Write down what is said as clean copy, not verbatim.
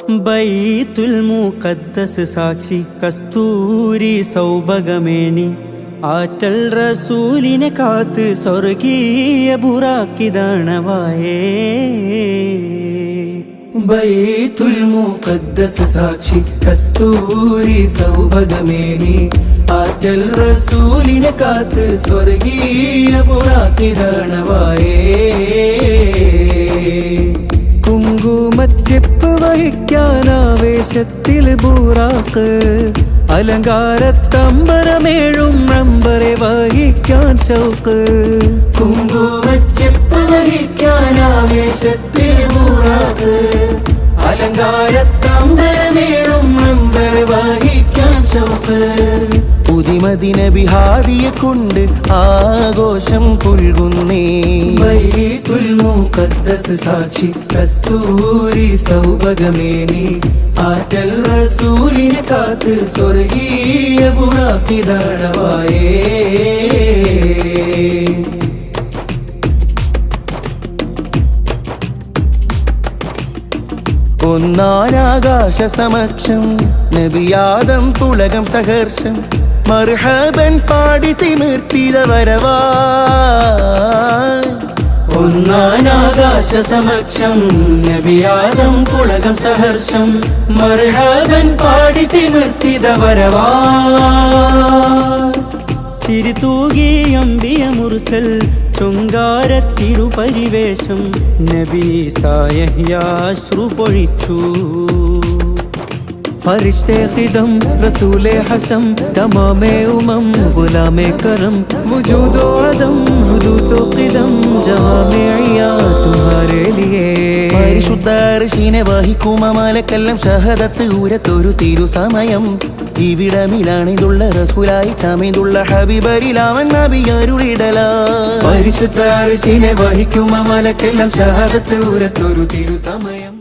ബൈത്തുൽ മുഖദ്ദസ് സാക്ഷി കസ്തൂരി സൗഭഗമേനി ആറ്റൽ റസൂലിനെ കാത്ത് സ്വർഗീയ ബുറാക്കിദാണവായേ. ബൈത്തുൽ മുഖദ്ദസ് സാക്ഷി കസ്തൂരി സൗഭഗമേനി ആറ്റൽ റസൂലിനെ കാത്ത് സ്വർഗീയ ബുറാക്കിദാണവായേ. കുങ്കുമച്ചെപ്പ് വഹിക്കാനാവേശത്തിൽ ബൂറാക്ക് അലങ്കാരത്തമ്പരമേഴും റമ്പറെ വഹിക്കാൻ ഷൗക്ക്. കുങ്കുമച്ചെപ്പ് വഹിക്കാനാവേശത്തിൽ ബൂറാക്ക് അലങ്കാരത്തമ്പരമേഴും റമ്പറെ വഹിക്കാൻ ഷൗക്ക്. പുതിമദിന ബിഹാദിയെ കൊണ്ട് ആഘോഷം പുൽകുന്നേ. ബൈത്തുൽ മുഖദ്ദസ് സാക്ഷി കസ്തൂരി സൗഭഗമേനി ആറ്റൽ റസൂലിനെ കാത്ത് സ്വർഗീയ ബുറാക്കിദാണവായേ. ഒന്നാനാകാശ സമക്ഷം നബിയാദം പുളകം സഹർഷം മർഹബൻ പാടി തിമിർത്തിത വരവാ. ഒന്നാനാകാശ സമക്ഷം നബിയാദം പുളകം സഹർഷം മർഹബൻ പാടി തിമിർത്തിത വരവാ. ചിരിതൂകി അംബിയ മുർസൽ ശൃംഗാരത്തിരുപരിവേഷം നബി സായഹ്യാശ്രു പൊഴിച്ചു. ഫരിഷ്തെ ഖിദം റസൂലെ ഹസം തമാമെ ഉമം ഗുലാമെ കരം വജൂദോ അദം ഹുദൂദോ ഖിദം ജവാമിഅ തുമ്ഹാരെ ലിയേ. പരിശുദ്ധ അർശിനെ വഹിക്കും മലക്കെല്ലാം ഷഹദത്ത് ഊരത്തൊരു തിരുസമയം. ഇവിടമിലാണിതുള്ള റസൂലായി ചമീതുള്ള ഹബീബരിലാവൻ നബി അരുളിടല. പരിശുദ്ധ അർശിനെ വഹിക്കും മലക്കെല്ലാം ഷഹദത്ത് ഊരത്തൊരു തിരുസമയം.